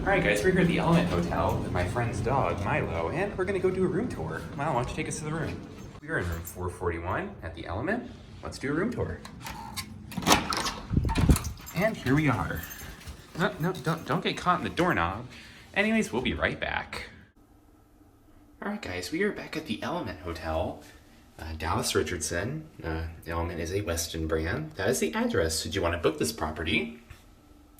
Alright guys, we're here at the Element Hotel with my friend's dog, Milo, and we're gonna go do a room tour. Milo, why don't you take us to the room? We are in room 441 at the Element. Let's do a room tour. And here we are. No, don't get caught in the doorknob. Anyways, we'll be right back. Alright guys, we are back at the Element Hotel. Dallas Richardson. Element is a Weston brand. That is the address should you want to book this property.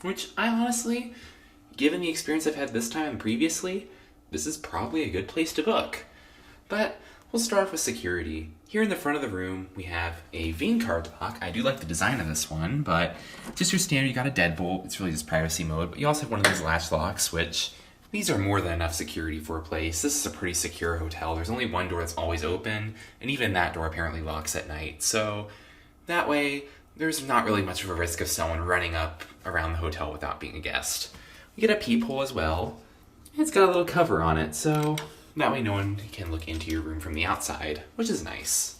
Which I honestly, given the experience I've had this time and previously, this is probably a good place to book. But we'll start off with security. Here in the front of the room, we have a Vane card lock. I do like the design of this one, but just your standard, you got a deadbolt. It's really just privacy mode, but you also have one of these latch locks, which these are more than enough security for a place. This is a pretty secure hotel. There's only one door that's always open, and even that door apparently locks at night. So that way, there's not really much of a risk of someone running up around the hotel without being a guest. You get a peephole as well. It's got a little cover on it, so that way no one can look into your room from the outside, which is nice.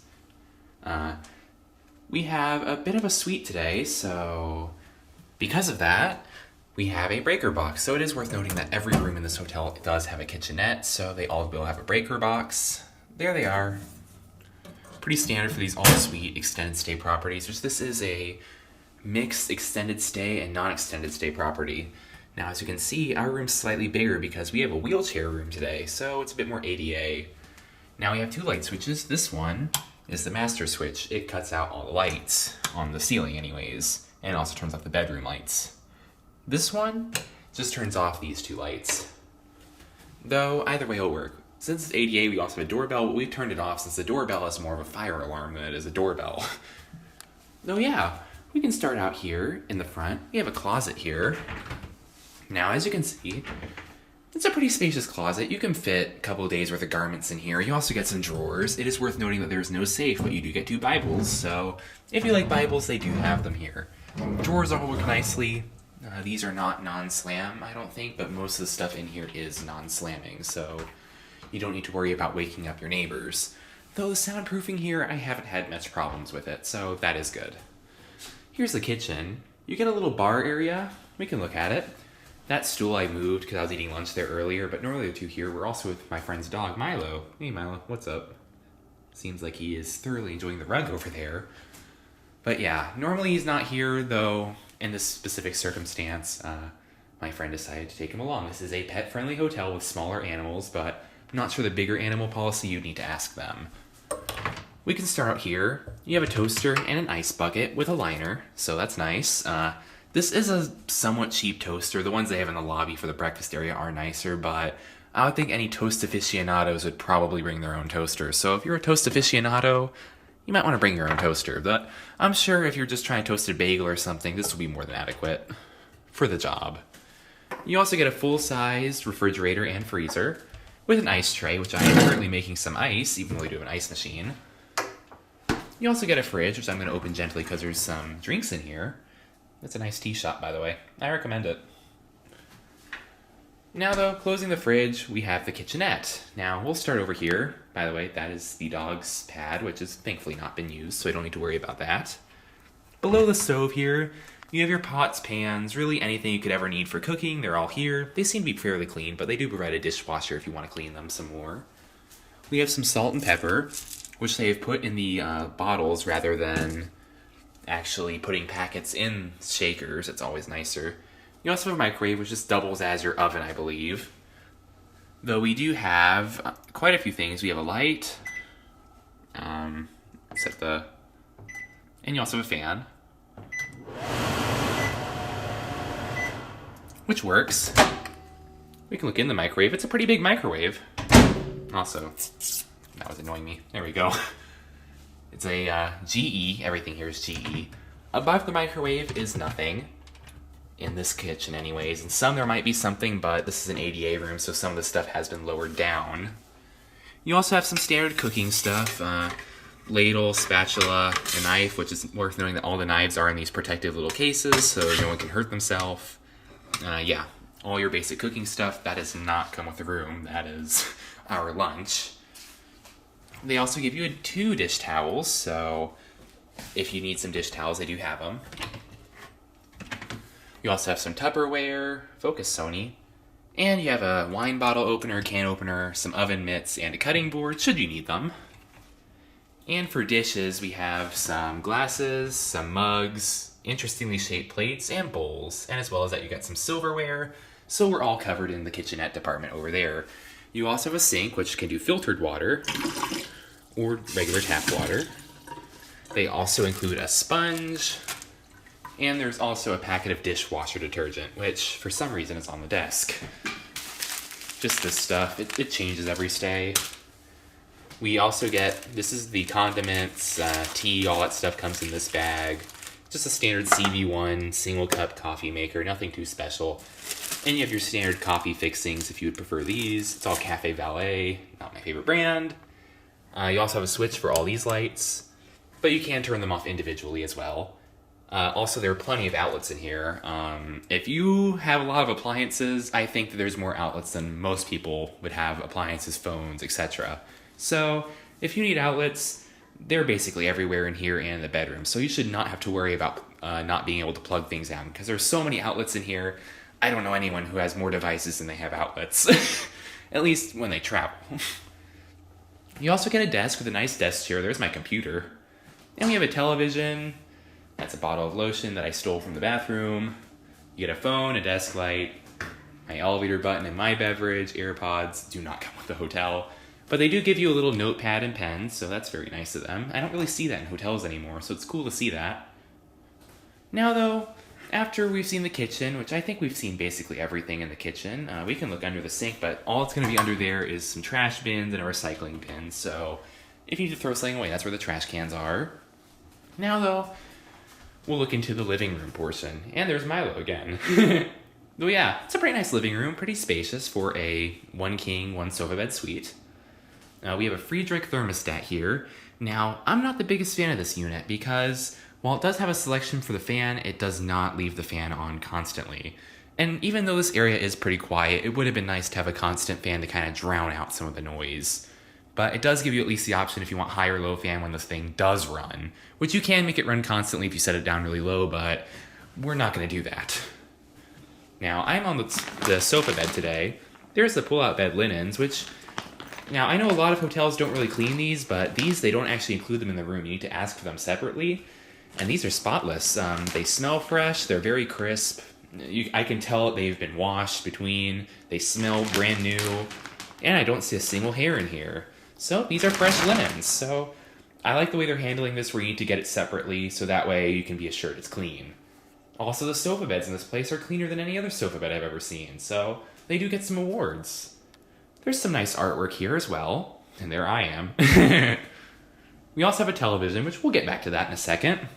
We have a bit of a suite today, so because of that, we have a breaker box. So it is worth noting that every room in this hotel does have a kitchenette, so they all will have a breaker box. There they are. Pretty standard for these all-suite extended stay properties, which this is a mixed extended stay and non-extended stay property. Now, as you can see, our room's slightly bigger because we have a wheelchair room today, so it's a bit more ADA. Now we have two light switches. This one is the master switch. It cuts out all the lights on the ceiling anyways, and also turns off the bedroom lights. This one just turns off these two lights. Though, either way will work. Since it's ADA, we also have a doorbell, but we've turned it off since the doorbell is more of a fire alarm than it is a doorbell. Though yeah, we can start out here in the front. We have a closet here. Now, as you can see, it's a pretty spacious closet. You can fit a couple of days worth of garments in here. You also get some drawers. It is worth noting that there's no safe, but you do get two Bibles. So if you like Bibles, they do have them here. Drawers all work nicely. These are not non-slam, I don't think, but most of the stuff in here is non-slamming, so you don't need to worry about waking up your neighbors. Though the soundproofing here, I haven't had much problems with it, so that is good. Here's the kitchen. You get a little bar area. We can look at it. That stool I moved because I was eating lunch there earlier, but normally the two here. We're also with my friend's dog, Milo. Hey, Milo, what's up? Seems like he is thoroughly enjoying the rug over there. But yeah, normally he's not here, though in this specific circumstance, my friend decided to take him along. This is a pet-friendly hotel with smaller animals, but I'm not sure the bigger animal policy, you'd need to ask them. We can start out here. You have a toaster and an ice bucket with a liner, so that's nice. This is a somewhat cheap toaster. The ones they have in the lobby for the breakfast area are nicer, but I would think any toast aficionados would probably bring their own toaster. So if you're a toast aficionado, you might want to bring your own toaster. But I'm sure if you're just trying to toast a bagel or something, this will be more than adequate for the job. You also get a full-sized refrigerator and freezer with an ice tray, which I am currently making some ice, even though we do have an ice machine. You also get a fridge, which I'm going to open gently because there's some drinks in here. It's a nice tea shop, by the way. I recommend it. Now, though, closing the fridge, we have the kitchenette. Now, we'll start over here. By the way, that is the dog's pad, which has thankfully not been used, so I don't need to worry about that. Below the stove here, you have your pots, pans, really anything you could ever need for cooking. They're all here. They seem to be fairly clean, but they do provide a dishwasher if you want to clean them some more. We have some salt and pepper, which they have put in the bottles rather than actually putting packets in shakers. It's always nicer. You also have a microwave, which just doubles as your oven, I believe. Though we do have quite a few things. We have a light, and you also have a fan, which works. We can look in the microwave. It's a pretty big microwave. Also, that was annoying me. There we go. It's a GE. Everything here is GE. Above the microwave is nothing. In this kitchen anyways. In some there might be something, but this is an ADA room, so some of the stuff has been lowered down. You also have some standard cooking stuff. Ladle, spatula, a knife, which is worth noting that all the knives are in these protective little cases, so no one can hurt themselves. Yeah, all your basic cooking stuff. That does not come with the room. That is our lunch. They also give you 2 dish towels, so if you need some dish towels, they do have them. You also have some Tupperware, focus Sony, And you have a wine bottle opener, can opener, some oven mitts, and a cutting board, should you need them. And for dishes, we have some glasses, some mugs, interestingly shaped plates, and bowls. And as well as that, you got some silverware. So we're all covered in the kitchenette department over there. You also have a sink, which can do filtered water or regular tap water. They also include a sponge. And there's also a packet of dishwasher detergent, which for some reason is on the desk. Just this stuff, it changes every stay. We also get, this is the condiments, tea, all that stuff comes in this bag. Just a standard CV1 single cup coffee maker, nothing too special. And you have your standard coffee fixings if you would prefer these. It's all Cafe Valet, not my favorite brand. You also have a switch for all these lights, but you can turn them off individually as well. Also, there are plenty of outlets in here. If you have a lot of appliances, I think that there's more outlets than most people would have appliances, phones, etc. So, if you need outlets, they're basically everywhere in here and in the bedroom. So you should not have to worry about not being able to plug things in, because there's so many outlets in here. I don't know anyone who has more devices than they have outlets, at least when they travel. You also get a desk with a nice desk chair. There's my computer. And we have a television. That's a bottle of lotion that I stole from the bathroom. You get a phone, a desk light, my elevator button, and my beverage. AirPods do not come with the hotel. But they do give you a little notepad and pen, so that's very nice of them. I don't really see that in hotels anymore, so it's cool to see that. Now though, after we've seen the kitchen, which I think we've seen basically everything in the kitchen, we can look under the sink, but all it's going to be under there is some trash bins and a recycling bin. So if you need to throw something away, that's where the trash cans are. Now though, we'll look into the living room portion. And there's Milo again. Oh yeah, it's a pretty nice living room, pretty spacious for a 1 king, 1 sofa bed suite. We have a free drink thermostat here. Now, I'm not the biggest fan of this unit because while it does have a selection for the fan, it does not leave the fan on constantly. And even though this area is pretty quiet, it would have been nice to have a constant fan to kind of drown out some of the noise. But it does give you at least the option if you want high or low fan when this thing does run, which you can make it run constantly if you set it down really low, but we're not going to do that. Now, I'm on the sofa bed today. There's the pull-out bed linens, which, now I know a lot of hotels don't really clean these, but these, they don't actually include them in the room. You need to ask for them separately. And these are spotless. They smell fresh, they're very crisp. I can tell they've been washed between, they smell brand new, and I don't see a single hair in here. So these are fresh linens. So I like the way they're handling this where you need to get it separately so that way you can be assured it's clean. Also, the sofa beds in this place are cleaner than any other sofa bed I've ever seen, so they do get some awards. There's some nice artwork here as well, and there I am. We also have a television, which we'll get back to that in a second.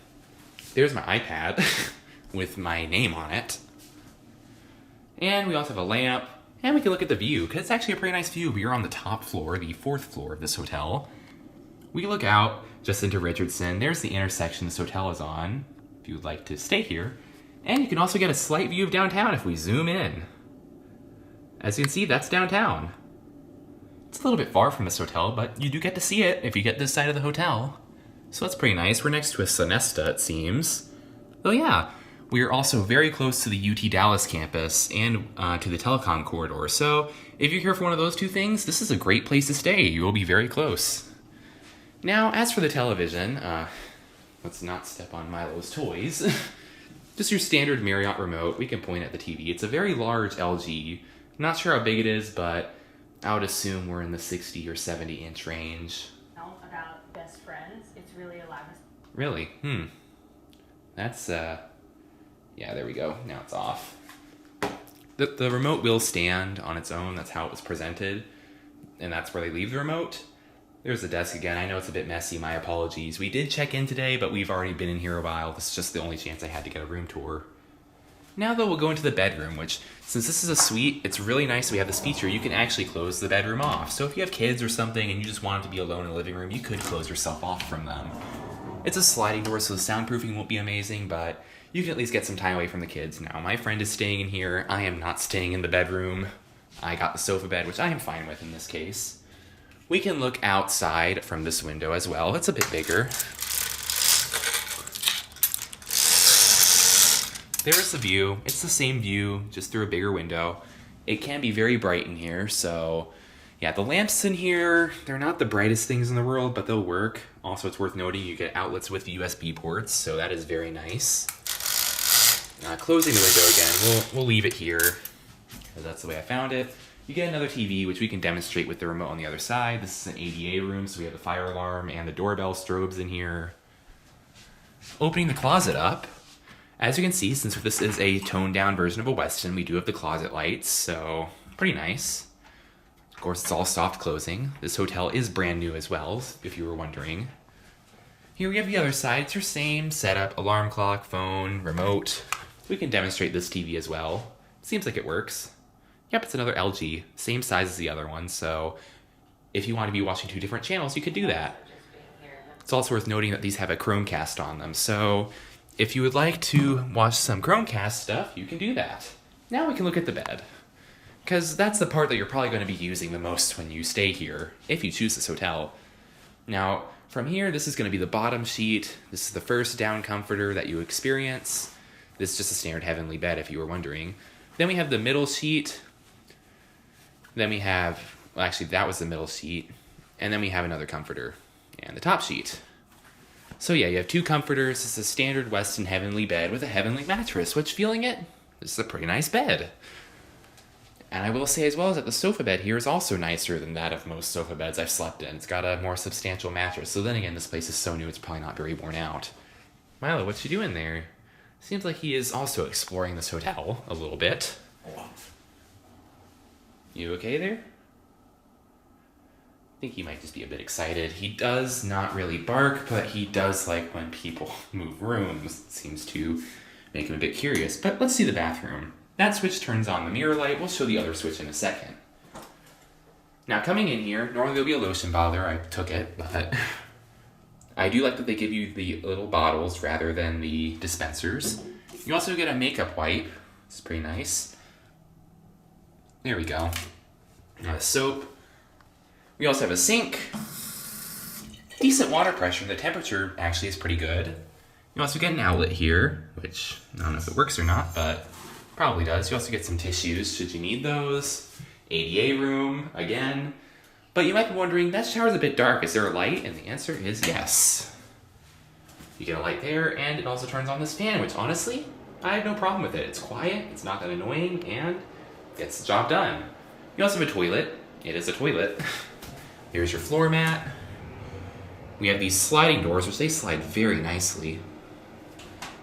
There's my iPad with my name on it. And we also have a lamp. And we can look at the view, because it's actually a pretty nice view. We are on the top floor, the 4th floor of this hotel. We look out just into Richardson. There's the intersection this hotel is on, if you would like to stay here. And you can also get a slight view of downtown if we zoom in. As you can see, that's downtown. It's a little bit far from this hotel, but you do get to see it if you get this side of the hotel. So that's pretty nice. We're next to a Sonesta, it seems. Oh yeah. We are also very close to the UT Dallas campus and to the telecom corridor. So if you're here for one of those two things, this is a great place to stay. You will be very close. Now, as for the television, let's not step on Milo's toys. Just your standard Marriott remote. We can point at the TV. It's a very large LG. Not sure how big it is, but I would assume we're in the 60 or 70 inch range. About best friends, it's really a lot of... Really? That's, yeah, there we go. Now it's off. The remote will stand on its own. That's how it was presented. And that's where they leave the remote. There's the desk again. I know it's a bit messy. My apologies. We did check in today, but we've already been in here a while. This is just the only chance I had to get a room tour. Now, though, we'll go into the bedroom, which, since this is a suite, it's really nice we have this feature. You can actually close the bedroom off. So if you have kids or something and you just want them to be alone in the living room, you could close yourself off from them. It's a sliding door, so the soundproofing won't be amazing, but you can at least get some time away from the kids. Now, my friend is staying in here. I am not staying in the bedroom. I got the sofa bed, which I am fine with in this case. We can look outside from this window as well. It's a bit bigger. There's the view. It's the same view, just through a bigger window. It can be very bright in here, so yeah, the lamps in here, they're not the brightest things in the world, but they'll work. Also, it's worth noting you get outlets with USB ports, so that is very nice. Closing the window again, we'll leave it here, because that's the way I found it. You get another TV, which we can demonstrate with the remote on the other side. This is an ADA room, so we have the fire alarm and the doorbell strobes in here. Opening the closet up, as you can see, since this is a toned down version of a Westin, we do have the closet lights, so pretty nice. Of course, it's all soft closing. This hotel is brand new as well, if you were wondering. Here we have the other side. It's your same setup, alarm clock, phone, remote. We can demonstrate this TV as well. Seems like it works. Yep, it's another LG, same size as the other one, so if you want to be watching 2 different channels, you could do that. It's also worth noting that these have a Chromecast on them, so if you would like to watch some Chromecast stuff, you can do that. Now we can look at the bed, because that's the part that you're probably going to be using the most when you stay here, if you choose this hotel. Now, from here, this is going to be the bottom sheet. This is the first down comforter that you experience. This is just a standard heavenly bed, if you were wondering. Then we have the middle sheet. Then we have, well, actually, that was the middle sheet. And then we have another comforter and the top sheet. So yeah, you have 2 comforters. This is a standard Westin heavenly bed with a heavenly mattress, which, feeling it, this is a pretty nice bed. And I will say as well is that the sofa bed here is also nicer than that of most sofa beds I've slept in. It's got a more substantial mattress. So then again, this place is so new, it's probably not very worn out. Milo, what you doing there? Seems like he is also exploring this hotel a little bit. You okay there? I think he might just be a bit excited. He does not really bark, but he does like when people move rooms. It seems to make him a bit curious. But let's see the bathroom. That switch turns on the mirror light. We'll show the other switch in a second. Now, coming in here, normally there'll be a lotion bottle there. I took it, but I do like that they give you the little bottles rather than the dispensers. You also get a makeup wipe. It's pretty nice. There we go. Now the soap. We also have a sink. Decent water pressure. The temperature actually is pretty good. You also get an outlet here, which I don't know if it works or not, but probably does. You also get some tissues should you need those. ADA room, again. But you might be wondering, that shower's a bit dark. Is there a light? And the answer is yes. You get a light there, and it also turns on this fan, which honestly, I have no problem with it. It's quiet, it's not that annoying, and gets the job done. You also have a toilet. It is a toilet. Here's your floor mat. We have these sliding doors, which they slide very nicely.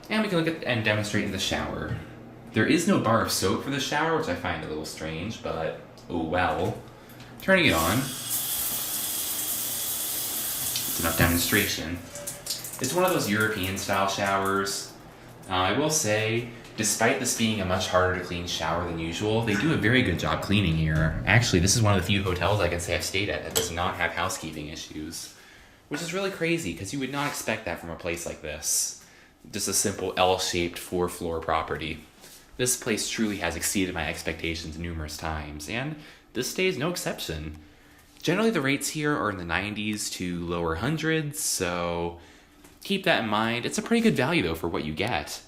And we can look at and demonstrate in the shower. There is no bar of soap for the shower, which I find a little strange, but oh well. Turning it on. It's enough demonstration. It's one of those European style showers. I will say, despite this being a much harder to clean shower than usual, they do a very good job cleaning here. Actually, this is one of the few hotels I can say I've stayed at that does not have housekeeping issues. Which is really crazy, because you would not expect that from a place like this. Just a simple L-shaped 4-floor property. This place truly has exceeded my expectations numerous times, and this stay is no exception. Generally, the rates here are in the 90s to lower hundreds, so keep that in mind. It's a pretty good value, though, for what you get.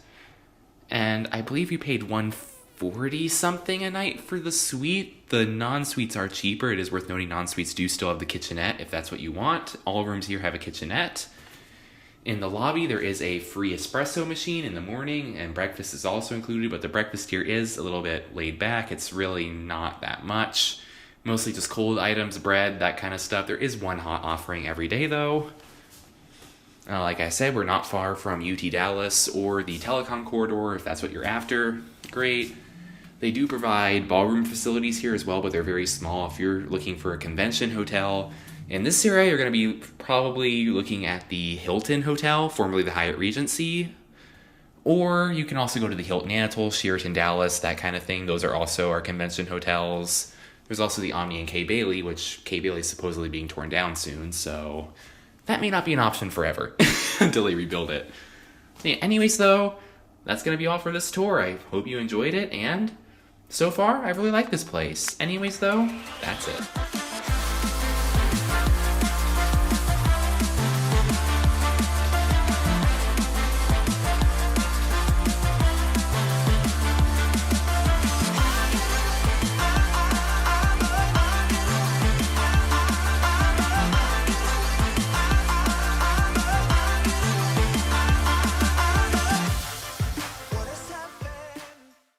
And I believe you paid $140 something a night for the suite. The non-suites are cheaper. It is worth noting non-suites do still have the kitchenette if that's what you want. All rooms here have a kitchenette. In the lobby, there is a free espresso machine in the morning, and breakfast is also included, but the breakfast here is a little bit laid back. It's really not that much. Mostly just cold items, bread, that kind of stuff. There is one hot offering every day, though. Like I said, we're not far from UT Dallas or the telecom corridor, if that's what you're after. Great. They do provide ballroom facilities here as well, but they're very small. If you're looking for a convention hotel, in this area, you're going to be probably looking at the Hilton Hotel, formerly the Hyatt Regency. Or you can also go to the Hilton Anatole, Sheraton Dallas, that kind of thing. Those are also our convention hotels. There's also the Omni and Kay Bailey, which Kay Bailey is supposedly being torn down soon, so that may not be an option forever until they rebuild it. Yeah, anyways, though, that's going to be all for this tour. I hope you enjoyed it, and so far, I really like this place. Anyways, though, that's it.